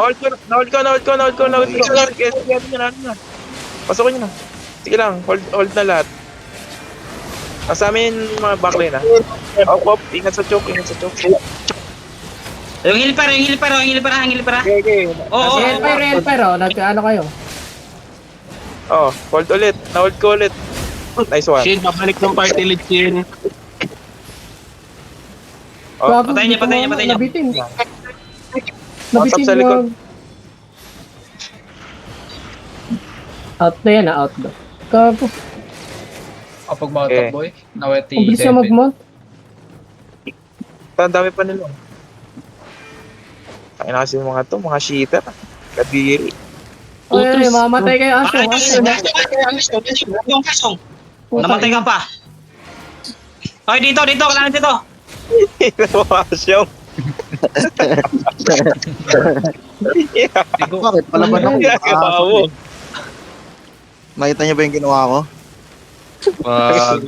Hold ko. Pasukin nyo na. Sige lang, hold na lahat. Nasa amin mga backlane na. Op, ingat sa choke. Yung heal para. Okay. Oo. Helper, oh. Nagkaano kayo? Oh, hold ulit. Na-hold ko ulit. Nice one. Shin, babalik ng party lead, Shin. Oh, Gago, patayin niya, dito patayin niya, mo, patayin niya. Nabitin. What's up sa likod? Out na yan, out na. Gago. Kapag mga Okay. top boy, naweti Ang bilis niya mag-mount. Ang dami pa nila. Ay na kasi mga to, mga cheater. Kadiri. Ay, mamatay kayo, Asyong. Asong. Namatay ka pa. Okay, dito. Kailangan dito. Inawasyon. Bakit? Palaban ako. Ginagawa mo. Nakita niyo ba yung ginawa ko? Wag.